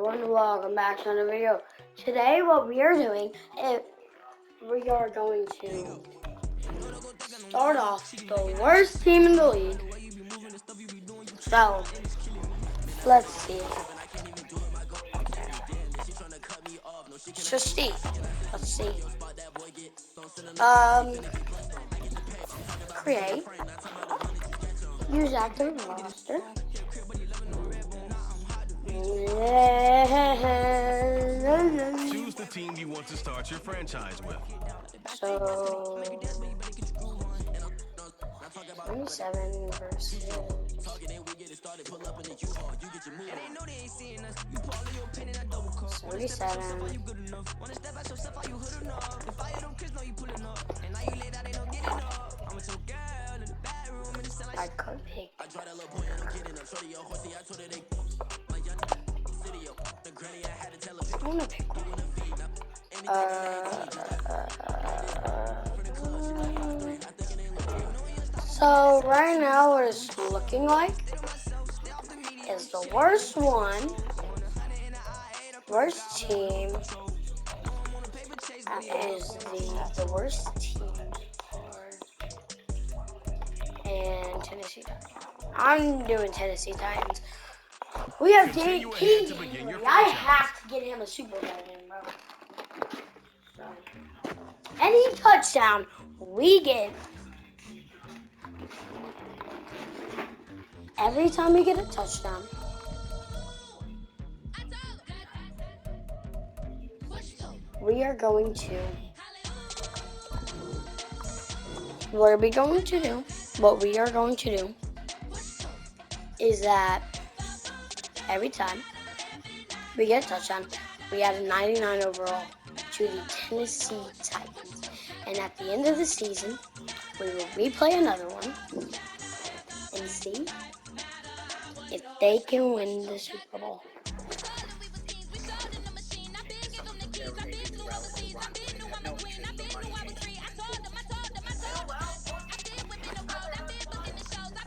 everyone, welcome back to another video. Today what we are doing is we are going to start off the worst team in the league. So let's see. Let's see. Create. Use active roster. Choose the team you want to start your franchise with. So 27 versus 37. I could pick. I want to pick one. So right now what it's looking like is the worst team is the worst team and Tennessee Titans. I'm doing Tennessee Titans. We have Danny King. I have to get him a Super Bowl win, bro. So, any touchdown we get, every time we get a touchdown, we are going to. What we are going to do is that every time we get a touchdown, we add a 99 overall to the Tennessee Titans. And at the end of the season, we will replay another one and see if they can win the Super Bowl.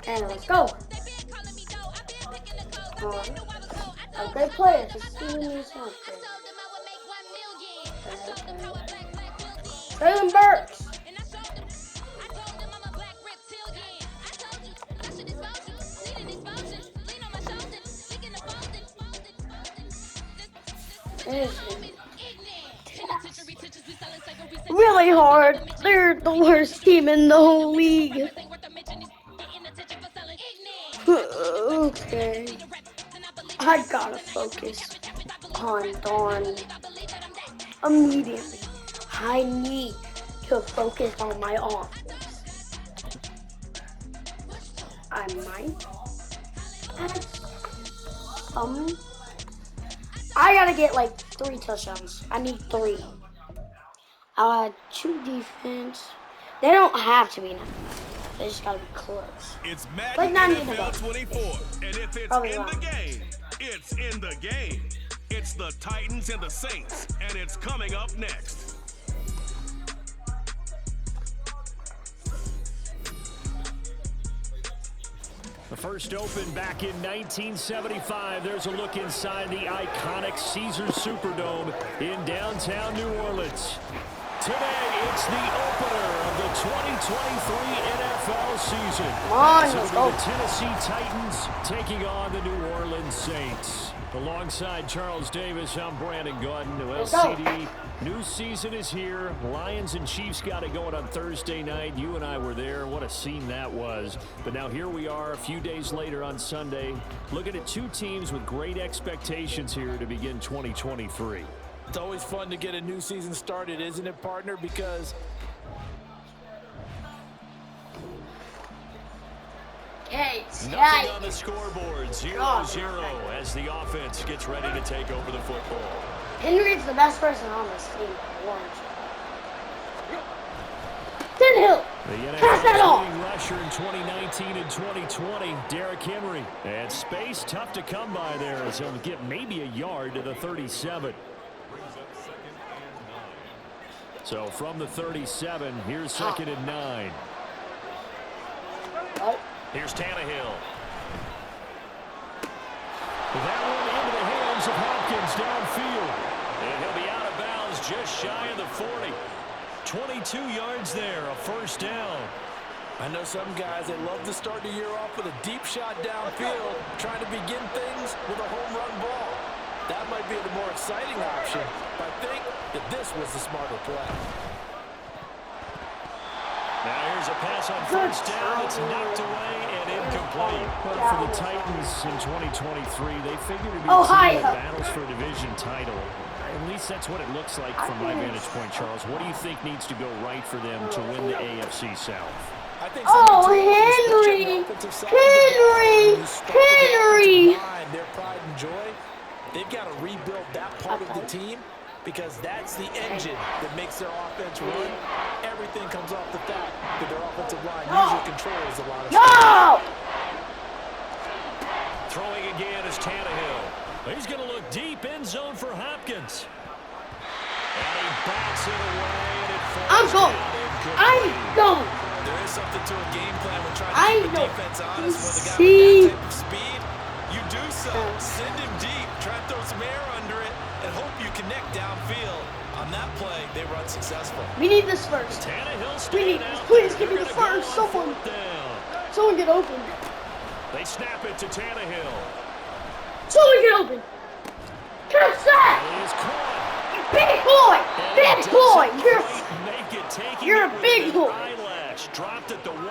And let's go. A great player, just giving me something. Traylon Burks. Really hard. They're the worst team in the whole league. Okay. I gotta focus on Dawn immediately. I need to focus on my offense. I might add some. I gotta get like 3 touchdowns. I need 3. I'll add 2 defense. They don't have to be nice. They just gotta be close. It's Madden NFL 24, and if it's Probably in wrong. the game, it's in the game. It's the Titans and the Saints, and it's coming up next. The first opened back in 1975. There's a look inside the iconic Caesars Superdome in downtown New Orleans. Today, it's the opener of the 2023 NFL season. Come on, So let's go. the Tennessee Titans taking on the New Orleans Saints. Alongside Charles Davis, I'm Brandon Gordon. Well, Let's go. CD, new season is here. Lions and Chiefs got it going on Thursday night. You and I were there. What a scene that was. But now here we are a few days later on Sunday, looking at 2 teams with great expectations here to begin 2023. It's always fun to get a new season started, isn't it, partner? Because nothing on the scoreboard, 0-0 as the offense gets ready to take over the football. Henry's the best person on this team. Hill. The Pass that NFL's off. leading rusher in 2019 and 2020, Derrick Henry. And space tough to come by there as he'll get maybe a yard to the 37. So from the 37, here's 2nd and 9. Here's Tannehill. That one into the hands hands of Hopkins downfield. And he'll be out of bounds just shy of the 40. 22 yards there, a first down. I know some guys, they love to start the year off with a deep shot downfield, trying to begin things with a home run ball. That might be the more exciting option, but I think that this was the smarter play. Now here's a pass on first down. It's knocked away and incomplete. But for the Titans in 2023, they figure to be a team that battles for a division title. At least that's what it looks like from my vantage point, Charles. What do you think needs to go right for them to win the AFC South? I think Henry! Their pride and joy, they've got to rebuild that part of the team because that's the engine that makes their offense run. Everything comes off the fact that their offensive line usually controls a lot of No! Throwing again is Tannehill. He's going to look deep end zone for Hopkins. And he bats it away, and it falls down incomplete. There is something to a game plan when trying to keep the defense honest with a guy with that type of speed. You do so. Send him deep. Try to throw some air under it and hope you connect downfield. On that play, they run successful. We need this first. Please give me the first. Someone get open. They snap it to Tannehill. Someone get open. Catch that! Big boy! Big boy! You're a big boy. Dropped at the 1.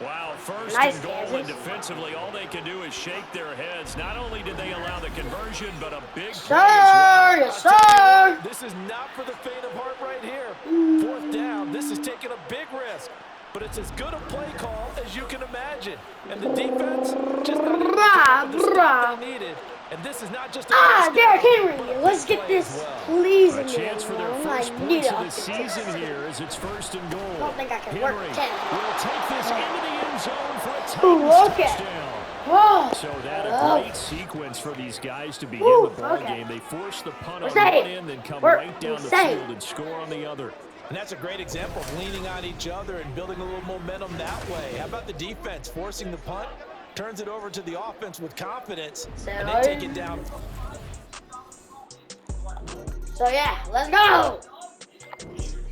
Wow, first Nice and goal, and defensively, all they can do is shake their heads. Not only did they allow the conversion, but a big play as well. Yes, sir! This is not for the faint of heart right here. 4th down, this is taking a big risk. But it's as good a play call as you can imagine. And the defense just not able to get the stop they needed. And this is not just a Derrick Henry, let's get this, please. A chance for their first points of the season here as it's 1st and goal. I don't think I can Henry work 10. will take this into the end zone for a touchdown. So that a great sequence for these guys to begin the ball game. They force the punt on one end, then come right down the field and score on the other. And that's a great example of leaning on each other and building a little momentum that way. How about the defense forcing the punt? Turns it over to the offense with confidence, and they take it down. So yeah, let's go!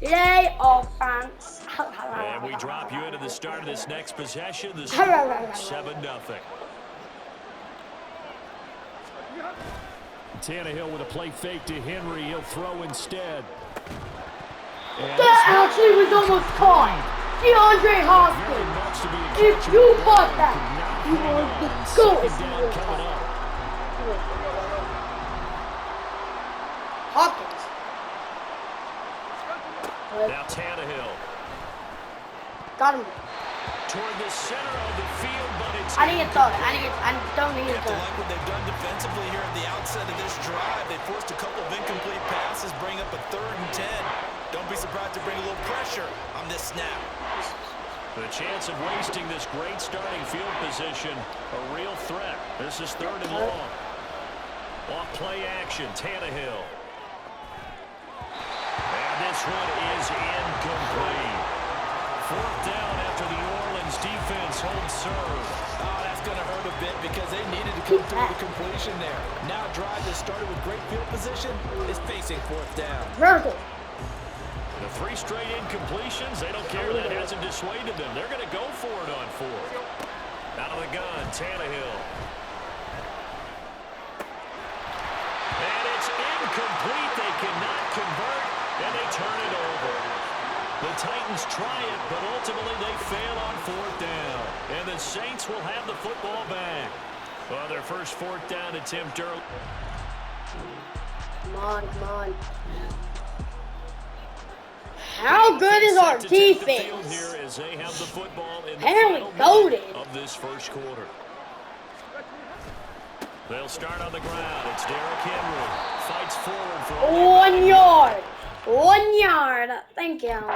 Yay, offense! And we drop you into the start of this next possession. The score 7-0. Tannehill with a play fake to Henry. He'll throw instead. That actually was almost caught. DeAndre Hopkins. If you caught that, you are the GOAT. Hopkins. Now Tannehill. Got him. Toward the center of the field, but it's I need to throw it. I don't need to You have to throw like what they've done defensively here at the outset of this drive. They forced a couple of incomplete passes, bring up a 3rd and 10. Don't be surprised to bring a little pressure on this snap. The chance of wasting this great starting field position, a real threat. This is 3rd and long. Off play action, Tannehill. And this one is incomplete. 4th down after the Orleans defense holds serve. Oh, that's going to hurt a bit because they needed to come through the completion there. Now a drive that started with great field position is facing 4th down. Vertical. The 3 straight incompletions, they don't care. That hasn't dissuaded them. They're going to go for it on 4th. Out of the gun, Tannehill. And it's incomplete. They cannot convert, and they turn it over. The Titans try it, but ultimately they fail on 4th down. And the Saints will have the football back. Well, their first 4th down attempt early. Come on, come on. How good is our defense? They have the football in the Apparently goated of this first quarter. They'll start on the ground. It's Derrick Henry. Fights forward for 1 yard. 1 yard. Thank you. Now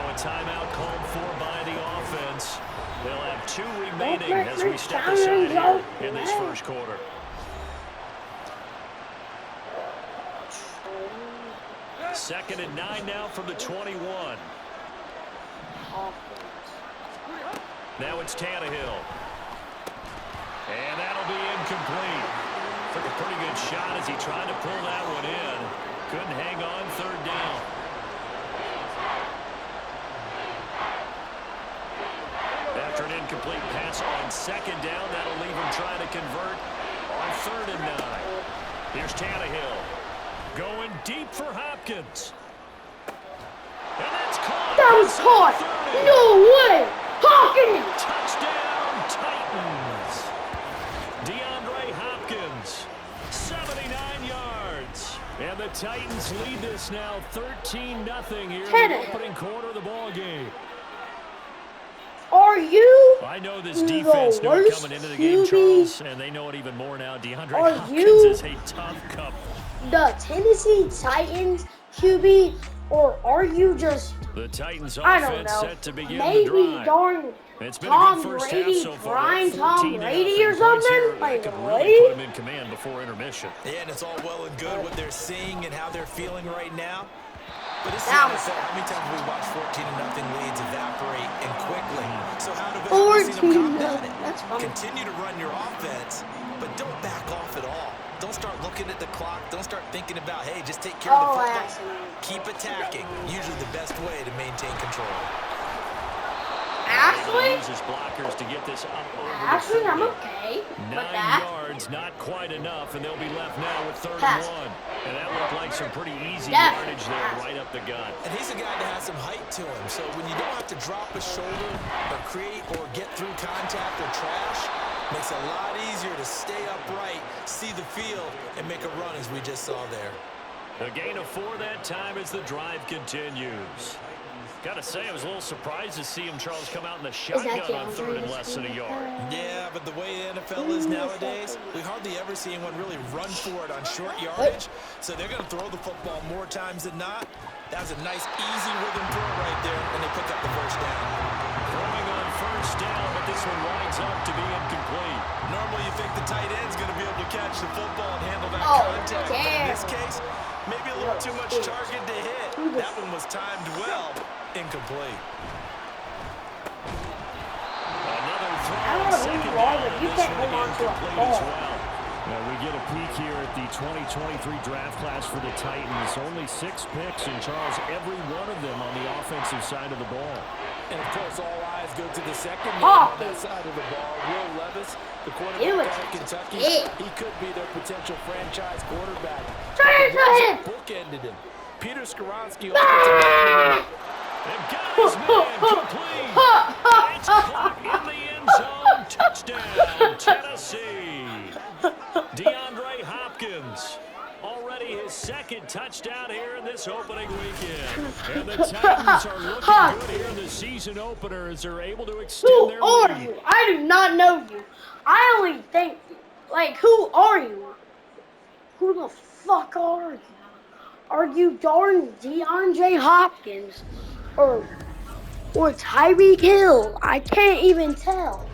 a timeout called for by the offense. They'll have 2 remaining as we step aside here in this first quarter. Second and 9 now from the 21. Now it's Tannehill. And that'll be incomplete. A pretty good shot as he tried to pull that one in. Couldn't hang on third down. After an incomplete pass on second down, that'll leave him trying to convert on 3rd and 9. Here's Tannehill going deep for Hopkins. And that's caught. That was caught. No way. Hopkins. Touchdown, Titans. DeAndre Hopkins, 79 yards. And the Titans lead this now 13-0 here in the opening quarter of the ball game. Are you? I know this defense knew it coming into the game, Charles, and they know it even more now. DeAndre Hopkins is a tough cup. The Tennessee Titans QB, or are you just the Titans I don't offense know. set to begin Maybe the drive. darn It's been Tom a good first Brady, half so far. prime Tom Brady or 14-0 something? here. Like, They could really? really put him in command before intermission. Yeah, and it's all well and good what they're seeing and how they're feeling right now. But it's Now- sad, how many times have we watched 14-0 leads evaporate and quickly? So how do we see 14 them combat it? That's funny. Continue to run your offense, but don't back off at all. Don't start looking at the clock. Don't start thinking about, hey, just take care of the football. Accident. Keep attacking. Usually the best way to maintain control. Actually, Uses blockers to get this up over actually, the I'm 30. okay with 9 that. yards, not quite enough, and they'll be left now with 3rd Pass. and 1. And that looked like some pretty easy Yes. yardage there, Pass. right up the gut. And he's a guy that has some height to him. So when you don't have to drop a shoulder or create or get through contact or trash, makes it a lot easier to stay upright, see the field, and make a run as we just saw there. A gain of 4 that time as the drive continues. Gotta say, I was a little surprised to see him, Charles, come out in the shotgun on 3rd and less than a yard. Yeah, but the way the NFL is nowadays, we hardly ever see anyone really run for it on short yardage. So they're going to throw the football more times than not. That was a nice, easy rhythm throw right there, and they pick up the first down. Throwing on 1st down, but this one winds up to be incomplete. Normally you think the tight end's going to be able to catch the football and handle that Oh, contact. But in damn. this case, maybe a little too much target to hit. That one was timed well. Incomplete. Another throw I don't on know who 2nd you are, down, but you this can't one hold on to a incomplete ball. as well. Now we get a peek here at the 2023 draft class for the Titans. Only 6 picks, and Charles, every one of them on the offensive side of the ball. And of course, all eyes go to the second man Oh. on that side of the ball. Will Levis, the Ew, quarterback it's out of Kentucky. it. He could be their potential franchise quarterback. Try it, try it. Bookended him. Peter Skoronski. They've got his man complete. It's caught in the end zone. Touchdown, Tennessee. DeAndre Hopkins. Already his 2nd touchdown here in this opening weekend. And the Titans are looking good here in the season opener as they're able to Who extend their are lead. you? I do not know you. I only think, like, who are you? Who the fuck are you? Are you darn DeAndre Hopkins or Tyreek Hill? I can't even tell.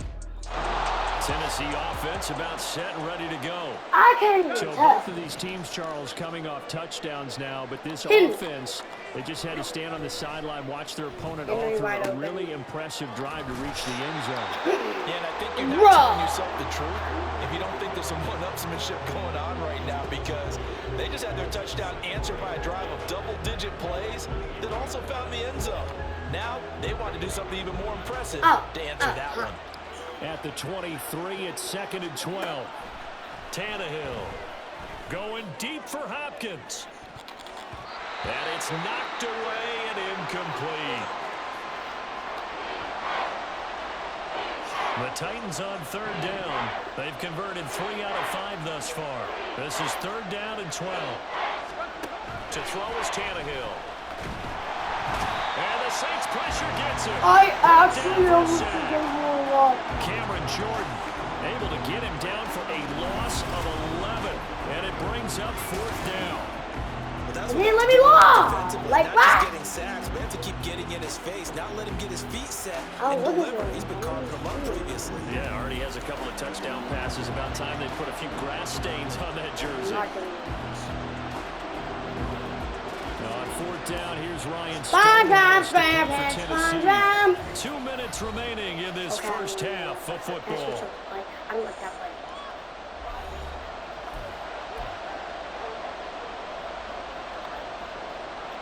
Tennessee offense about set and ready to go. I can't even So tell. both of these teams, Charles, coming off touchdowns now, but this Hidden. offense, they just had to stand on the sideline, watch their opponent Henry offer wide a open. really impressive drive to reach the end zone. Yeah, and I think you're not Bruh. telling yourself the truth if you don't think there's some one-upsmanship going on right now, because they just had their touchdown answered by a drive of double-digit plays that also found the end zone. Now they want to do something even more impressive to answer that one. At the 23, it's 2nd and 12. Tannehill going deep for Hopkins. And it's knocked away and incomplete. The Titans on 3rd down. They've converted 3 out of 5 thus far. This is 3rd down and 12. To throw is Tannehill. And the Saints pressure gets him. I actually Down almost for a think sack. they were wrong. Cameron Jordan able to get him down for a loss of 11. And it brings up 4th down. And then let me walk. Like not that. just getting sacks, but have to keep getting in his face, not let him get his feet set Oh, and look at deliver. him. He's been carving them up previously. Yeah, already has a couple of touchdown passes. About time they put a few grass stains on that jersey. Not gonna use. On 4th down, here's Ryan Fine time, Stone for fine time. Tennessee. 2 minutes remaining in this first half of That's football. what I like. I like that play.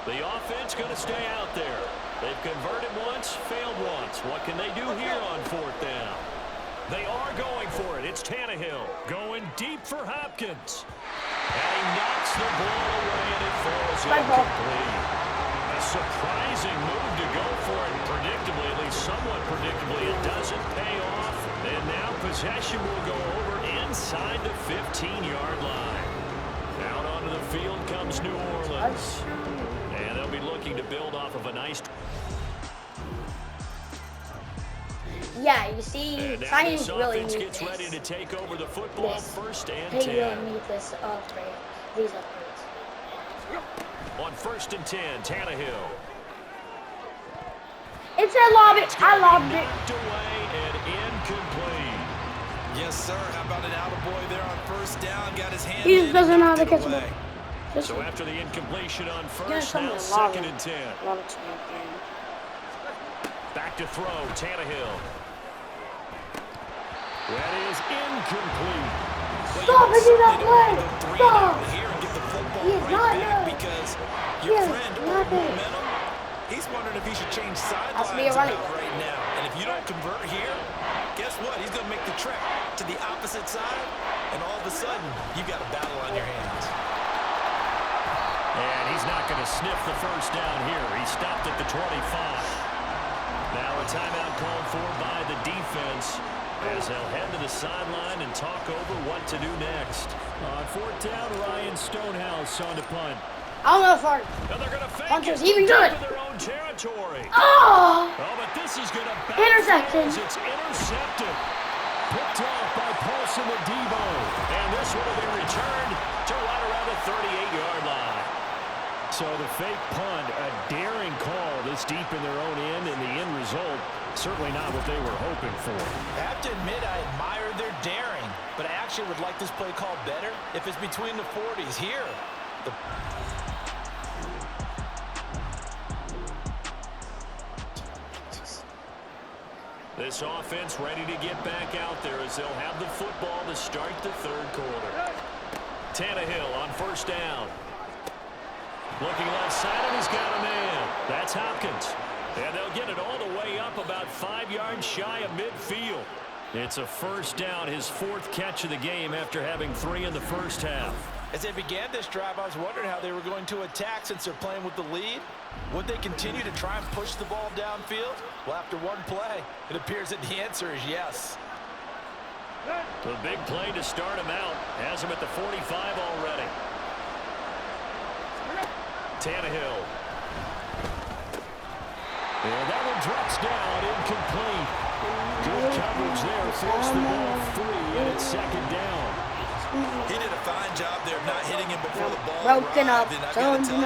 The offense going to stay out there. They've converted once, failed once. What can they do here on 4th down? They are going for it. It's Tannehill going deep for Hopkins. And he knocks the ball away, and it falls incomplete. A surprising move to go for it. Predictably, at least somewhat predictably, it doesn't pay off. And now possession will go over inside the 15-yard line. Out onto the field comes New Orleans. And they'll be looking to build off of a nice... Yeah, you see, Titans really need gets this. ready to take over the football. First and they 10. really need this upgrade. These upgrades. On 1st and 10, Tannehill. It's a lob it. I lobbed it. Knocked away and incomplete. Yes, sir. How about an attaboy there on 1st down? Got his hand He in just doesn't and know how to knocked it catch the away. ball. So after the incompletion on Yeah, 1st, now someone 2nd and 10. love it to me again. Back to throw, Tannehill. That is incomplete. Stop hitting that play! Stop! Here and get the football He is right not back there. because He your is friend not there. momentum, he's wondering if he should change Has to be a sidelines running about back. right now. And if you don't convert here, guess what? He's going to make the trek to the opposite side, and all of a sudden, you've got a battle on your hands. And he's not going to sniff the 1st down here. He stopped at the 25. Now a timeout called for by the defense as they'll head to the sideline and talk over what to do next. On 4th down, Ryan Stonehouse on the punt. I don't know if our And they're going to fake punter's it even deep good. in their own territory. Oh! Oh, but this is going to Intercepted. It's intercepted. Picked off by Paulson and Debo. And this will be returned to right around the 38-yard line. So the fake punt, a daring call this deep in their own end, and the end result, certainly not what they were hoping for. I have to admit, I admire their daring, but I actually would like this play called better if it's between the 40s. Here, This offense ready to get back out there as they'll have the football to start the 3rd quarter. Tannehill on 1st down. Looking left side, and he's got a man. That's Hopkins. And they'll get it all the way up about 5 yards shy of midfield. It's a 1st down, his 4th catch of the game after having 3 in the 1st half. as they began this drive, I was wondering how they were going to attack since they're playing with the lead. Would they continue to try and push the ball downfield? Well, after one play, it appears that the answer is yes. The big play to start him out. Has him at the 45 already. Tannehill. And that one drops down, incomplete. Good coverage there, forced the ball free, and it's second down. He did a fine job there of not hitting him before the ball Broken arrived, up. and I gotta tell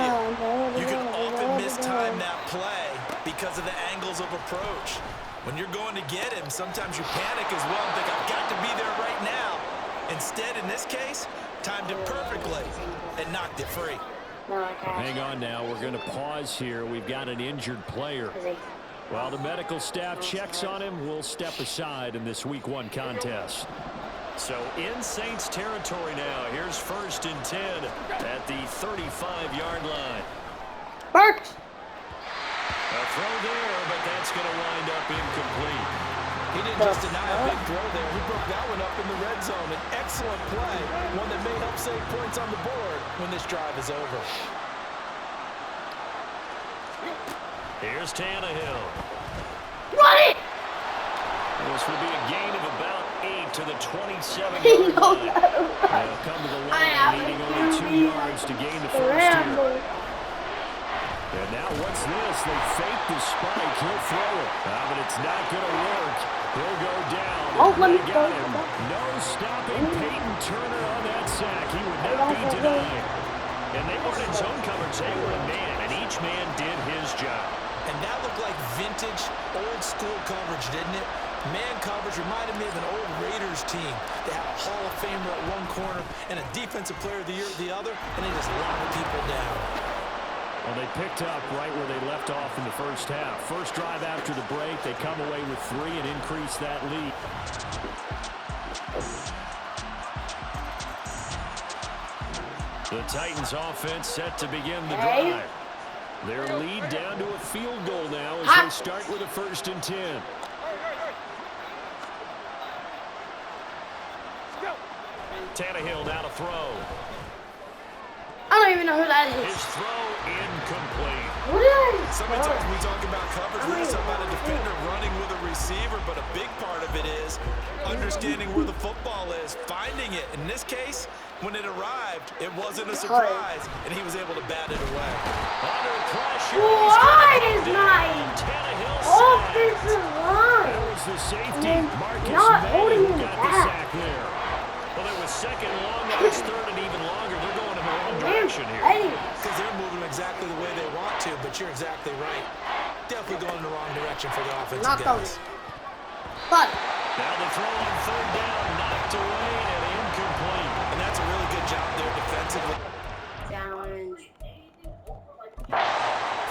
you, you can often mistime that play because of the angles of approach. When you're going to get him, sometimes you panic as well and think, I've got to be there right now. Instead, in this case, timed it perfectly and knocked it free. Hang on now. We're going to pause here. We've got an injured player. While the medical staff checks on him, we'll step aside in this Week 1 contest. So in Saints territory now. Here's 1st and 10 at the 35-yard line. Burks. A throw there, but that's going to wind up incomplete. He didn't just deny a big throw there. He broke that one up in the red zone. An excellent play, one that may help save points on the board when this drive is over. Here's Tannehill. Run it! This will be a gain of about 8 to the 27-yard He line. knows how to run. They'll come to the line needing only 2 yards to gain the first Rambo. here. And now what's this? They fake the spike. He'll throw it. But it's not going to work. He'll go down. Oh, let me They go. got him. No stopping Peyton Turner on that sack. He would not be denied. And they weren't in zone coverage. They were a man, and each man did his job. And that looked like vintage, old-school coverage, didn't it? Man coverage reminded me of an old Raiders team. They had a Hall of Famer at one corner and a Defensive Player of the Year at the other, and they just locked people down. Well, they picked up right where they left off in the first half. First drive after the break, they come away with 3 and increase that lead. The Titans offense set to begin the drive. Their lead down to a field goal now as they start with a 1st and 10. Tannehill now to throw. I don't even know who that is. His throw incomplete. Who did I So many times we talk about coverage, we talk about a defender running with a receiver, but a big part of it is understanding where the football is, finding it. In this case, when it arrived, it wasn't a surprise, and he was able to bat it away. Under pressure. Why is my Tannehill offensive line That was the safety. Marcus not May holding who him got the back? sack there. Well, it was 2nd and long, now it's 3rd and even longer. They're going in the wrong direction here. Because they're moving exactly the way they want to, but you're exactly right. Definitely going in the wrong direction for the offensive Not guys. But Now the throw on 3rd down, knocked away and incomplete. And that's a really good job there defensively. challenge.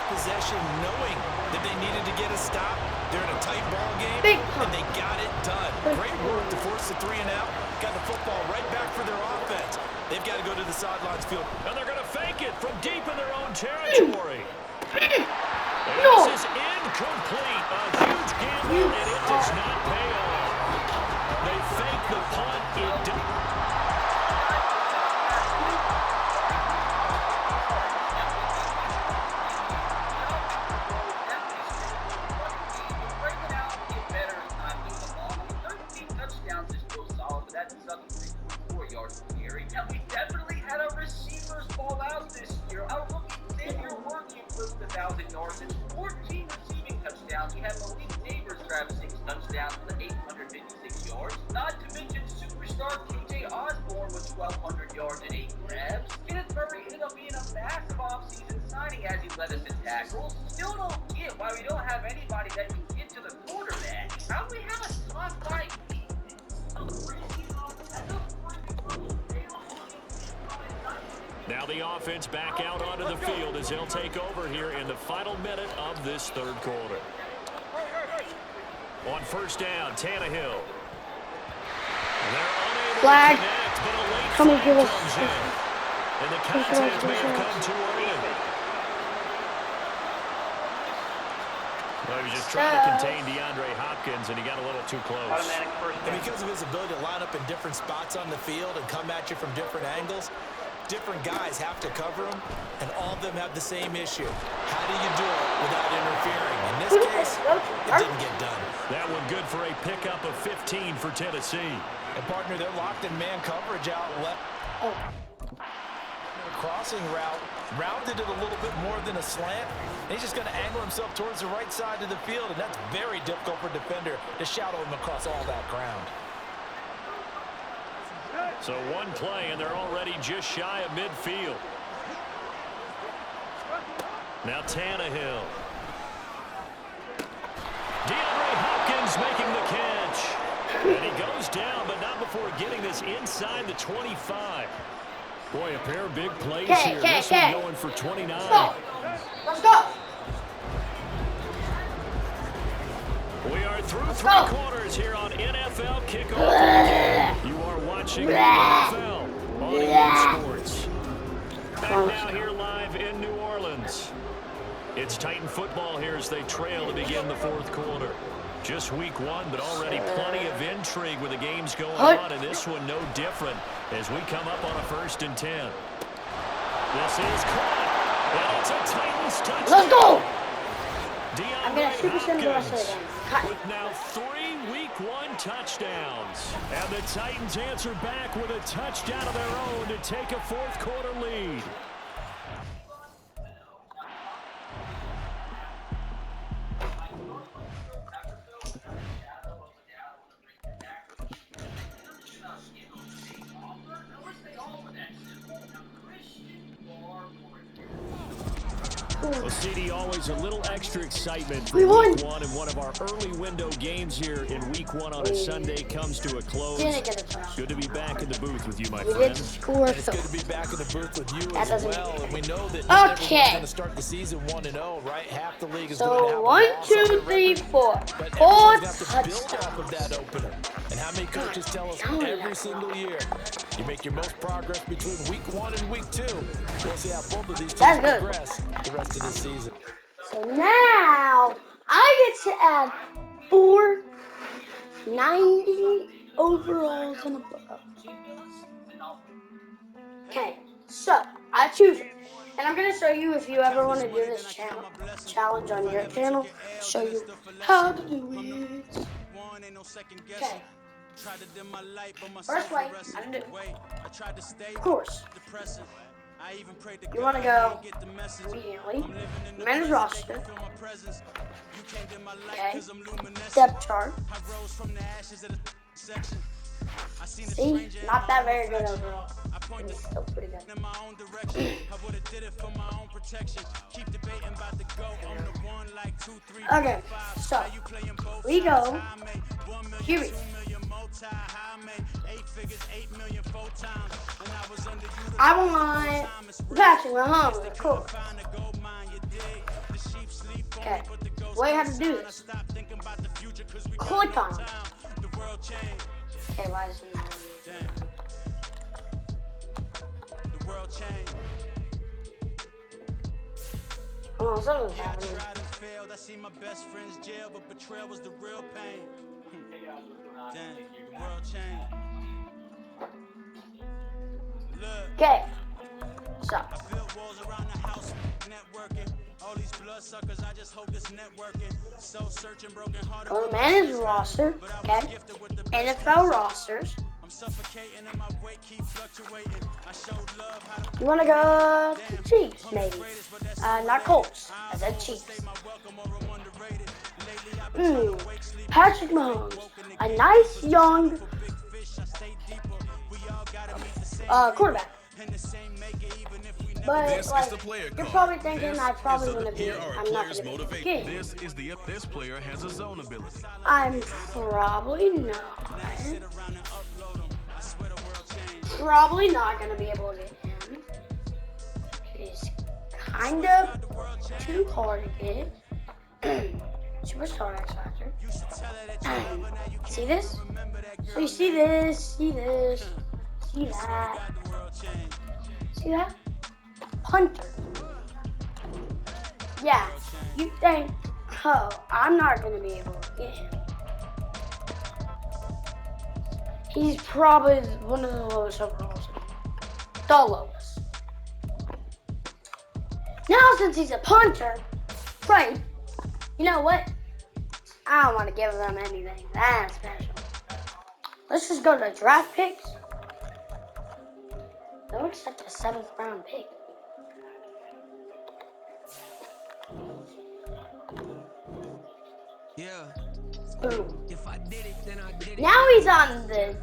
Possession, knowing that they needed to get a stop. They're in a tight ball game, Big and they got it done. Great work to force the 3 and out. Got the football right back for their offense. They've got to go to the sidelines field. And they're going to fake it from deep in their own territory. And No. this is incomplete. A huge gamble, and it does not pay off. They fake the punt. It does. And we definitely had our receivers fall out this year. Our rookie Xavier Worthy improved 1,000 yards and 14 receiving touchdowns. We had Malik Neighbors grab 6 touchdowns with 856 yards. Not to mention superstar KJ Osborne with 1,200 yards and 8 grabs. Kenneth Murray ended up being a massive offseason signing as he led us in tackles. Still don't get why we don't have anybody that can get to the quarterback. How do we have a top 5 Now the offense back out onto the field as they'll take over here in the final minute of this 3rd quarter. On 1st down, Tannehill. They're unable Flag. to connect, but a late Come and flag give us comes in. And the contact may have come too early. Well, he was just trying to contain DeAndre Hopkins, and he got a little too close. And because of his ability to line up in different spots on the field and come at you from different angles, different guys have to cover him, and all of them have the same issue. How do you do it without interfering? In this case, it didn't get done. That one good for a pickup of 15 for Tennessee. And partner, they're locked in man coverage out left. Crossing route, rounded it a little bit more than a slant. And he's just going to angle himself towards the right side of the field, and that's very difficult for a defender to shadow him across all that ground. So one play, and they're already just shy of midfield. Now Tannehill. DeAndre Hopkins making the catch. And he goes down, but not before getting this inside the 25. Boy, a pair of big plays here. This one going for 29. Let's go. We are through 3 quarters here on NFL Kickoff. You are watching the NFL on EA Sports. Back now here live in New Orleans. It's Titan football here as they trail to begin the 4th quarter. Just week 1, but already plenty of intrigue with the games going on, and this one no different as we come up on a 1st and 10. This is caught, and it's a Titans touchdown. Let's go. DeAndre I'm going to super send the rest of the game. Cut. with now 3 week 1 touchdowns. And the Titans answer back with a touchdown of their own to take a 4th quarter lead. Well, CD, always a little extra excitement for week 1, and one of our early window games here in week 1 on a Sunday comes to a close. Good to be back in the booth with you, my We friend. did score. It's good to be back in the booth with you That as doesn't well. make And we know that not everyone's Okay. going to start the season 1-0, right? Half the league is going to have So a 1, loss on 2, their 3, record. 4. But 4 everyone's got to build off touchdowns. of that opener. And how many coaches tell us every single year, You make your most progress between week 1 and week 2. We'll see how both of these That's teams good. progress the rest of the season. So now I get to add 490 overalls and a book. Okay, so I choose it. And I'm going to show you if you ever want to do this challenge on your channel, show you how to do it. Okay. First way, how to do it. Of course. You want to go immediately. Manage roster. Okay. Depth chart. See? Not that very good overall. It's still pretty good. Okay, so we go QB. I want Patrick Mahomes, of course. Okay, way how to do this. Click on him. Okay, why is it not? Oh, something's happening. I see my best friend's jail, but betrayal was the real pain. Damn, the world changed. Okay, so I feel walls around the house, networking. All these blood suckers, I just hope this networking. So searching, broken hearted. go to manage roster. Okay, NFL rosters. I'm suffocating and my weight keep fluctuating. I showed love how to You want to go to Chiefs, maybe? Not Colts. I said Chiefs. Patrick Mahomes, a nice young quarterback. But This like, is the player you're card. probably thinking This I probably is the- wouldn't be. here are I'm not players' going to be motivation. good. This is the this player has a zone ability. I'm probably not. Probably not going to be able to get him. He's kind of too hard to get. Superstar X Factor. See this? So you see this, see this, see that. See that? Punter. Yeah, you think, oh, I'm not going to be able to get him. He's probably one of the lowest overalls. The lowest. Now since he's a punter, right, you know what? I don't want to give them anything that special. Let's just go to draft picks. That looks like a 7th round pick. Yeah. Boom. If I did it, then I did it. Now he's on the.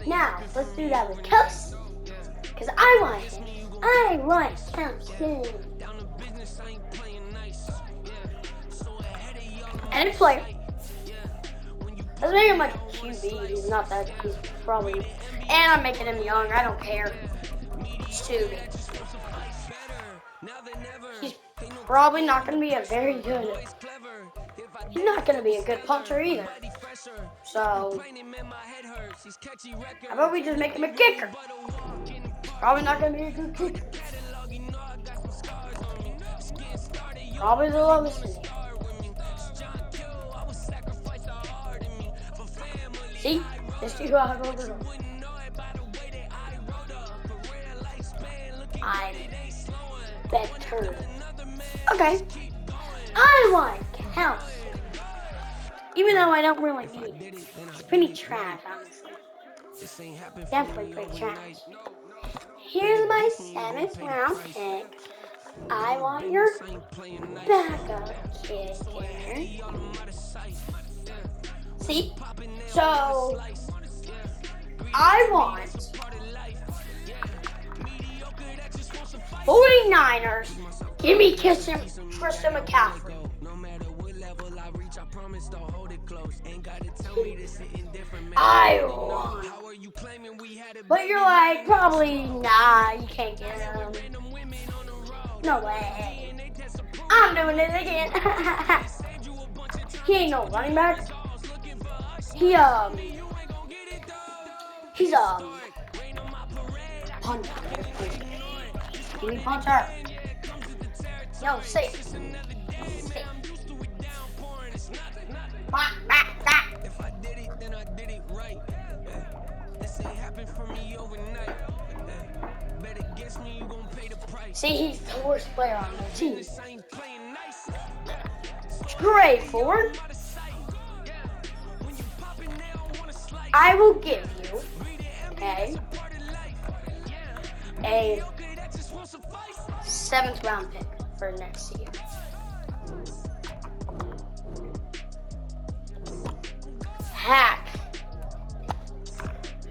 Now let's do that with Kelsey. Cause I want him. I want Kelsey. Down the business, I ain't playing nice. Yeah. So ahead of y'all. And a player. Let's make him like a QB. He's not that. He's probably. And I'm making him young. I don't care. He's too big. He's probably not going to be a very good. He's not going to be a good punter either. So, how about we just make him a kicker? Probably not going to be a good kicker. Probably the lowest. See? This is what I wrote it on. I'm better. Okay. I want Kelsey. Even though I don't really need it. It's pretty trash, honestly. Definitely pretty trash. Here's my 7th round pick. I want your backup kicker. See? So, I want 49ers. Give me Christian McCaffrey. I want. But you're like, probably nah, you can't get him. No way. I'm doing it again. He ain't no running back. He's punch her. Give me punch her. Yo, say it. Say it. Back, back, back. If I did it, then I did it right. They say it happened for me overnight. Bet against me, you gon' pay the price. See, he's the worst player on the team. This ain't playing nice. Great forward. I will give you a 7th round pick for next year. Hack.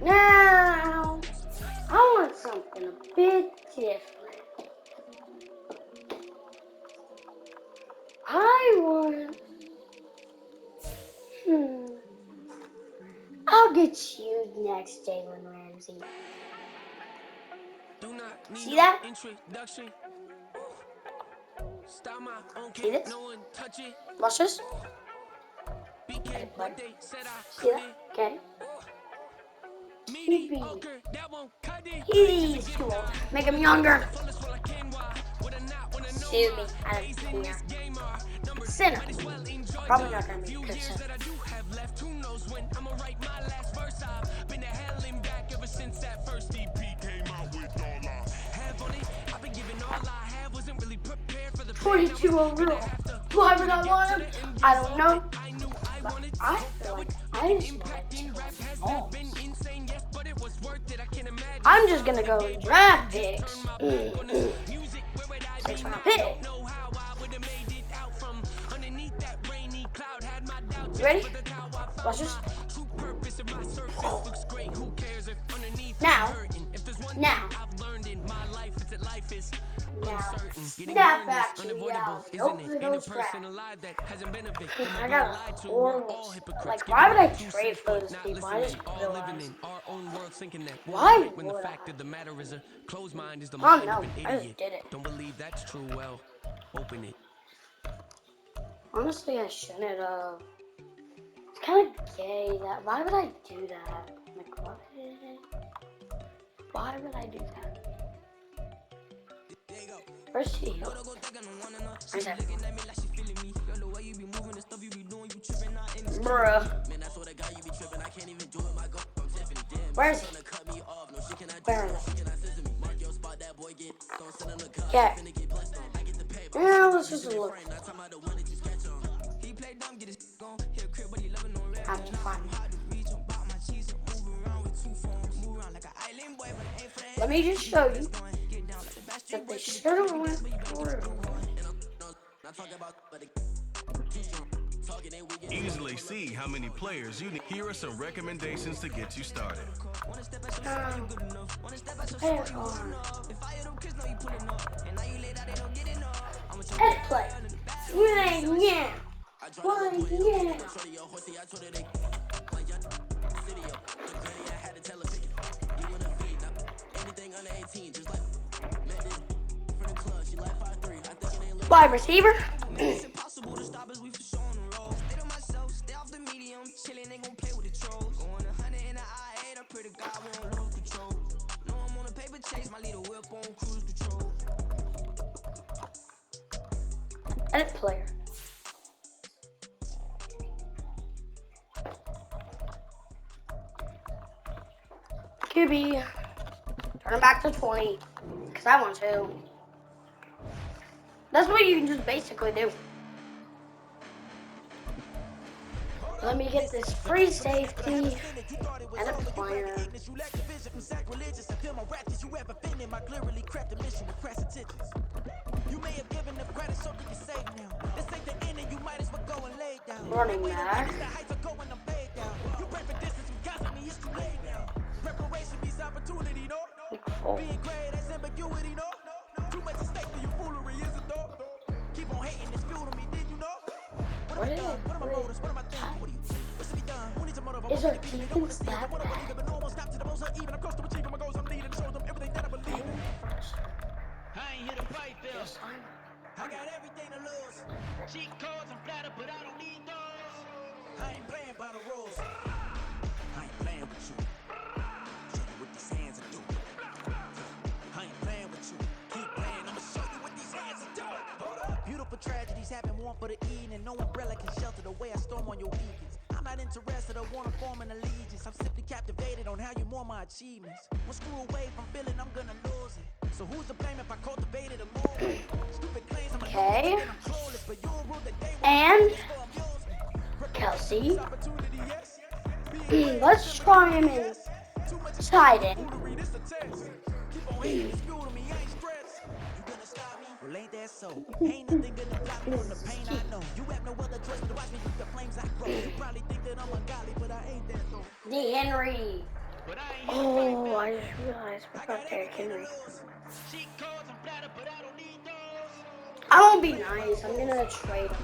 Now, I want something a bit different. I want... I'll get you next, Jalen Ramsey. See that? See this? Watch this. See that? Okay. He's too old. Make him younger. Excuse me. I'm Sinner. Probably not gonna be a good center. Been to hell and back ever since that first EP came out with all I have on it. I've been giving all I have, wasn't really prepared for the 42 overall. Why would I want him? I don't know. But I feel like I just want I'm just gonna go with draft picks. 6th round pick. You ready? Watch this. Now, snap back to reality. Hopefully those drafts. I got a horrible. Like, why would I trade for those people? I just realized. Why would I? Oh no, I just did it. Don't believe that's true. Well, open it. Honestly, I shouldn't have. It's kind of gay. That. Why would I do that? Like, what? Why would I do that? First heal. Bruh. Where's he? Where are they? Okay. Yeah, let's just look. I have to find him. Let me just show you that they should have went through. Easily see how many players you need. Here are some recommendations to get you started. Head play. Yeah. Why, yeah. Wide receiver. Edit player. QB. Turn him back to 20. Because I want to. That's what you can just basically do. Let me get this free safety and a player. Running back. Oh. What is it? Is our defense that bad? I ain't here to fight them. I got everything to lose. Cheat codes and flatter, but I don't need those. I ain't playing by the rules. I ain't playing with you. With these hands I do. when tragedies happen, one for the evening. No umbrella can shelter the way I storm on your weekends. I'm not interested or wanna form an allegiance. I'm simply captivated on how you more my achievements. One screw away from feeling I'm gonna lose it. So who's to blame if I cultivated a move? Stupid claims I'm a Okay. I'm clueless, but you rule the day And Kelsey. Let's try him in tight end. Well, ain't that so? Ain't nothing gonna block me from the pain I know. You have no other choice but to watch me through the flames I grow. You probably think that I'm ungodly, but I ain't that though. D. Henry. But I ain't Oh, I just realized we got Derrick Henry. cheat codes, I'm flattered, but I don't need those. I'm gonna be nice. I'm gonna trade him.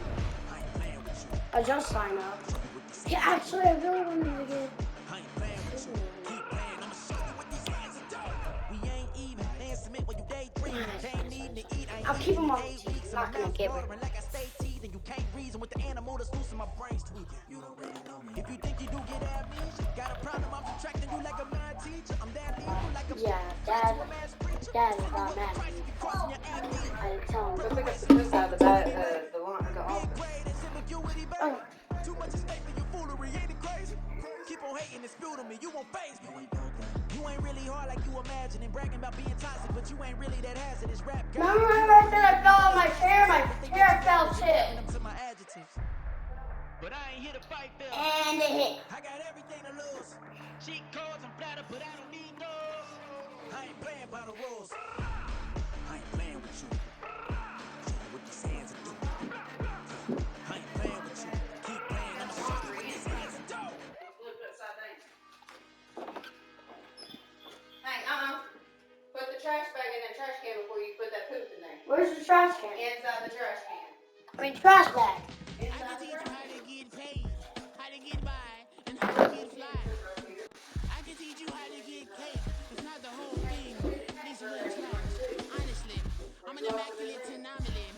I just signed up. Yeah, actually, I really wanted to get. I ain't playing with you. Keep playing, I'ma show you what these hands will do. We ain't even. They submit when you daydream. They ain't needing to eat. I ain't I'll keep him on the eating team. 8 weeks. I'm not gonna give it. Like I stay teething, you can't reason with the animal that's loose in my brain's tweaking. You don't really know me. If you think you do get amnesia, got a problem, I'm subtracting you like a mad teacher. I'm that evil like a Yeah, Dad is not mad at me. I didn't tell him. Go pick up the piss out of the office. Oh, Too much is stake for your foolery, ain't it crazy? Keep on hating and spill to me, you won't phase me. You ain't really hard like you imagine and bragging about being toxic, but you ain't really that hazardous rap guy. no, I said I fell on my chair. My chair fell too. To my adjectives. But I ain't here to fight them. And it hit. I got everything to lose. Cheat codes, I'm flattered, but I don't need those. I ain't playing by the rules. I ain't playing with you. Show you what these hands will do. I ain't playing with you. Keep playing, I'ma show you what these hands will do. Hey, put the trash bag in that trash can before you put that poop in there. Where's the trash can? Inside the trash can. I mean, trash bag. Inside the trash can. How to get paid, how to get by, and how to get fly. I can teach you how to get cake. It's not the whole thing. These are little slides. Honestly, I'm an immaculate anomaly.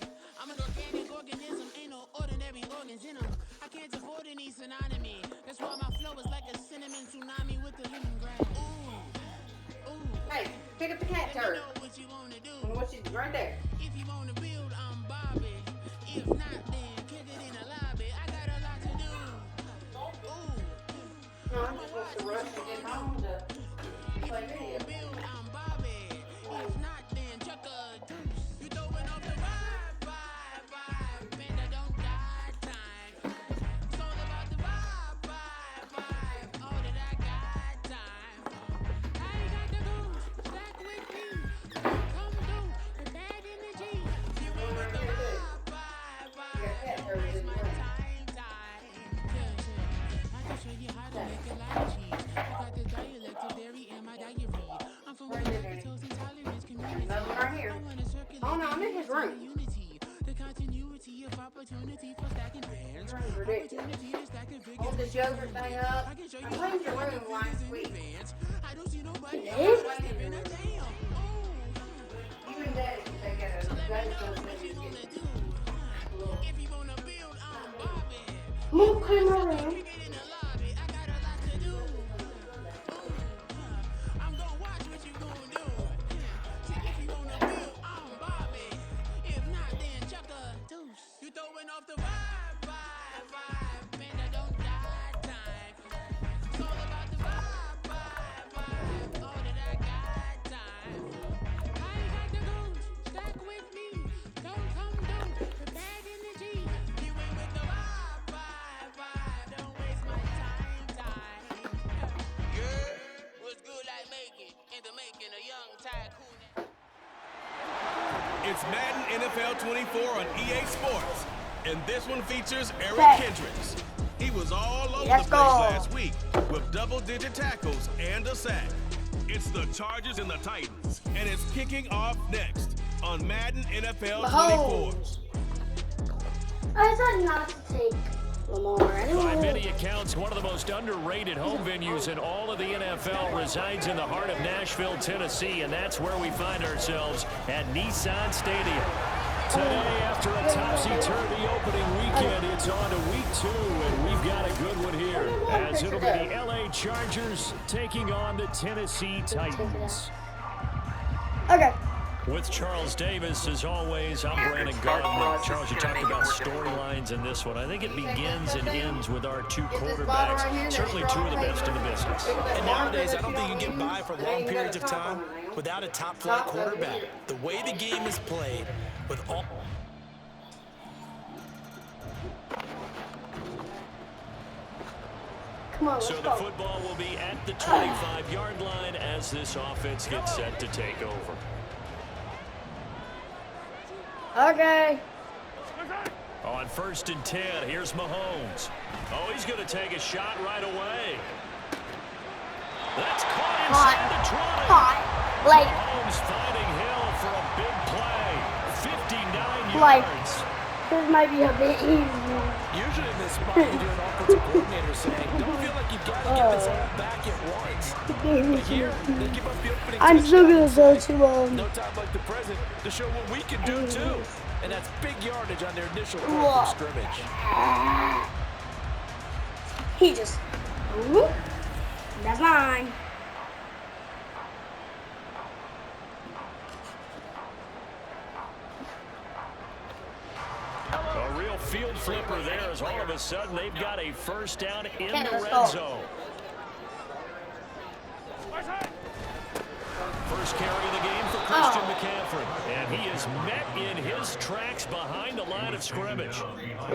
I'm an organic organism, ain't no ordinary organs in them. I can't afford any synonymy. That's why my flow is like a cinnamon tsunami with the lemongrass. Ooh, ooh. Hey, pick up the cat Let me turd. know what you wanna do. What you right there? If you wanna build, I'm Bobby. If not, then kick it in the lobby. I got a lot to do. Ooh. No, I'm just supposed to rush to get home to play video. Build, I'm Bobby. If not, then chuck a deuce. You throwing off the vibe. Man, I don't die time. It's all about the vibe. All that I got time. I ain't got the goose. Stack with me. Come through with bad energy. You ain't with the vibe. Don't waste my time. I can show you how to make a lot of cheese. I got the dialect of dairy in my diary. I'm from where lactose intolerance community. Another one right here. I wanna circulate Oh, no, I'm in his room. unity. The continuity of opportunity for stacking bands. Your room's ridiculous. Opportunity to stack and figure. Hold the Joker thing up. I can show you I cleaned your room last week. advance. I don't see nobody Eh? else stepping a damn. Ooh. Even Daddy can take it. Daddy's gonna What say you he's wanna getting. do? If you wanna build, I'm Bobby. I'm gonna clean my room. Kick it in the lobby. I got a lot to do. Ooh. I'm gonna watch what you gonna do. See if you wanna build, I'm Bobby. If not, then chuck a deuce. You throwing off the vibe. Man, I don't die time. It's all about the vibe. All that I got time. I ain't got the goose. Stack with me. Don't come through with bad energy. You ain't with the vibe. Don't waste my time. Yeah, what's good like making into making a young tycoon. It's Madden NFL 24 on EA Sports, and this one features Eric Hey. Kendricks. He was all over Let's the place go. last week with double-digit tackles and a sack. It's the Chargers and the Titans, and it's kicking off next on Madden NFL 24. Mahomes. I said not to take Lamar By anyway. many accounts, one of the most underrated home venues in all of the NFL resides in the heart of Nashville, Tennessee, and that's where we find ourselves at Nissan Stadium. Today, after a topsy-turvy opening weekend, it's on to week 2, and we've got a good one here, as it'll be the LA Chargers taking on the Tennessee Titans. Okay. With Charles Davis, as always, I'm Brandon Gardner. Charles, you talked about storylines in this one. I think it begins and ends with our two quarterbacks, certainly two of the best in the business. And nowadays, I don't think you get by for long periods of time without a top-flight quarterback. The way the game is played, with all... Come on, So let's the go. football will be at the 25-yard line as this offense gets set to take over. Okay. On 1st and 10, here's Mahomes. Oh, he's going to take a shot right away. That's caught inside the 20. Like, Mahomes finding Hill for a big play. 59 Like- yards. this might be a bit easy. Usually in this spot, you do an offensive coordinator saying, don't feel like you've got to get this all back at once. But here, they give up the opening I'm still gonna touchdown. go to No time like the present to show what we can do, too. And that's big yardage on their initial point Whoa. of scrimmage. He just, whoop. That's mine. A real field flipper there as all of a sudden they've got a first down in Okay, the let's red go. zone. First carry of the game for Christian McCaffrey. And he is met in his tracks behind the line of scrimmage.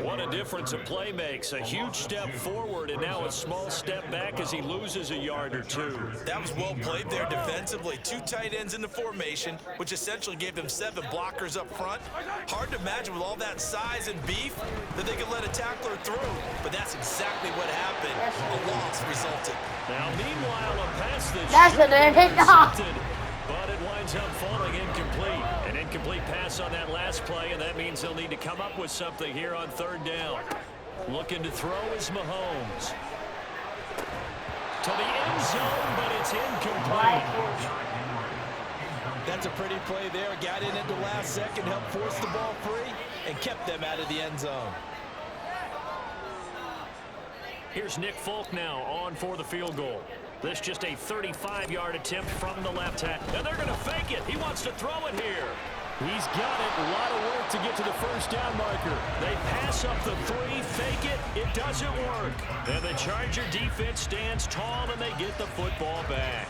What a difference a play makes. A huge step forward and now a small step back as he loses a yard or two. That was well played there defensively. 2 tight ends in the formation, which essentially gave them 7 blockers up front. Hard to imagine with all that size and beef that they could let a tackler through, but that's exactly what happened. A loss resulted. Now, meanwhile, a pass that That's should what they be picked off. intercepted, but it winds up falling incomplete. An incomplete pass on that last play, and that means they'll need to come up with something here on 3rd down. Looking to throw is Mahomes. To the end zone, but it's incomplete. That's a pretty play there. Got in at the last second, helped force the ball free, and kept them out of the end zone. Here's Nick Folk now on for the field goal. This just a 35-yard attempt from the left hand. And they're going to fake it. He wants to throw it here. He's got it. A lot of work to get to the first down marker. They pass up the 3, fake it. It doesn't work. And the Charger defense stands tall, and they get the football back.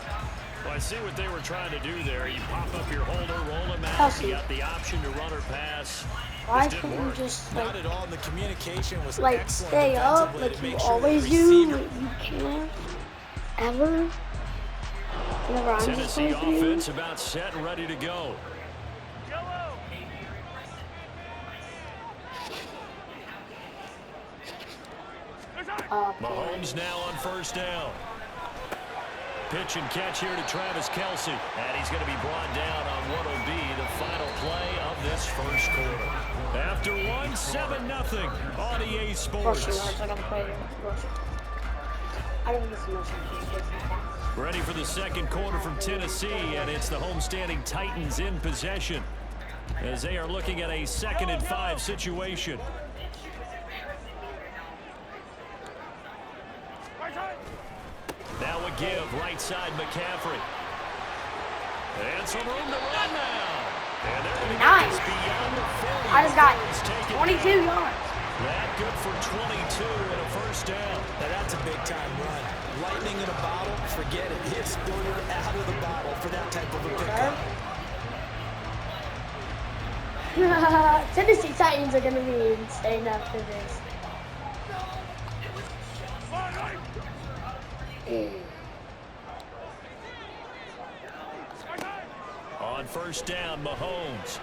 Well, I see what they were trying to do there. You pop up your holder, roll him out. You got the option to run or pass. Why This didn't can't you work. just, Not at all. And the communication was like excellent stay up defensively like to you make sure the always do? receiver Like you can't ever. Whenever I'm just Tennessee supposed to. offense about set and ready to go. Mahomes now on 1st down. Pitch and catch here to Travis Kelce. And he's going to be brought down on what will be the final play of this first quarter. After one, 7-0 on EA Sports. I don't play Russian. I don't listen to Russian. Ready for the second quarter from Tennessee, and it's the homestanding Titans in possession as they are looking at a 2nd and 5 situation. Now a give, right side McCaffrey. And some room to run now. And they're going to get this beyond the 40. I just got Let's take it 22 down. yards. That good for 22 and a first down. Now that's a big-time run. Lightning in a bottle, forget it. Hit Spurrier out of the bottle for that type of a pickup. Tennessee Titans are going to be insane after this. On 1st down, Mahomes.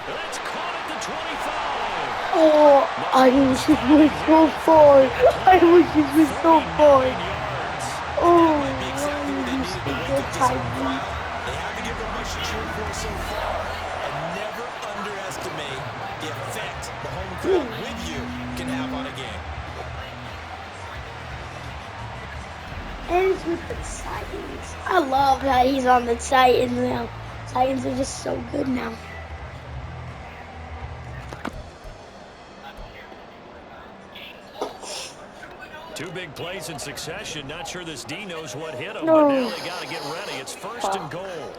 That's caught at the 25. Oh, I wish it was so far. I wish it was so far. 49 yards. Oh, Might be exactly what they you needed to wake stupid up this home Titans. crowd. They haven't given them much to cheer for so far. And never underestimate the effect the home crowd with you can have on a game. And it's with the Titans. I love how he's on the Titans now. Titans are just so good now. Two big plays in succession. Not sure this D knows what hit him, No. but now they got to get ready. It's 1st and goal.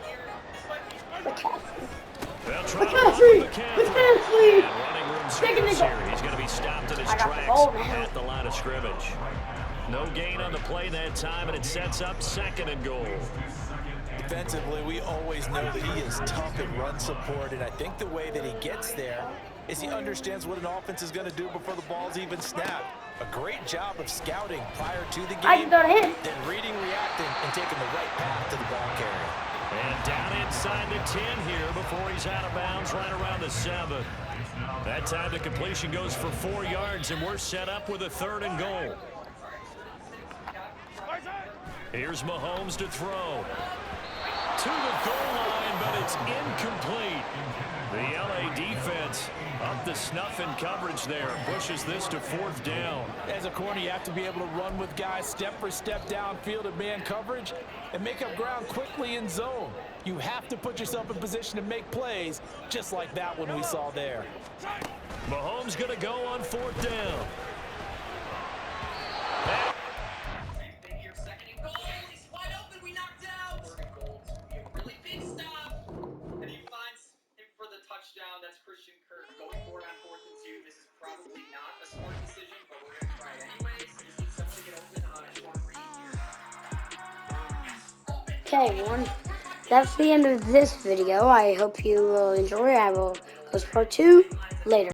careful. Seriously. And running room Taking space the here. He's going to be stopped in his I got the tracks ball now. at the line of scrimmage. No gain on the play that time, and it sets up 2nd and goal. Defensively, we always know that he is tough at run support, and I think the way that he gets there is he understands what an offense is going to do before the ball's even snapped. A great job of scouting prior to the I game, can go to him. then reading, reacting, and taking the right path to the ball carrier. And down inside the 10 here before he's out of bounds, right around the 7. That time the completion goes for 4 yards, and we're set up with a 3rd and goal. Here's Mahomes to throw. To the goal line, but it's incomplete. The LA defense up to snuff in coverage there. Pushes this to 4th down. As a corner, you have to be able to run with guys step for step downfield in man coverage and make up ground quickly in zone. You have to put yourself in position to make plays, just like that one we saw there. Mahomes going to go on 4th down. That's Christian Kirk going forward on 4th and 2. This is probably not a smart decision, but we're going to try it anyways. Just need something to get open on a short read here. Okay, everyone. That's the end of this video. I hope you will enjoy. I will post part 2 later.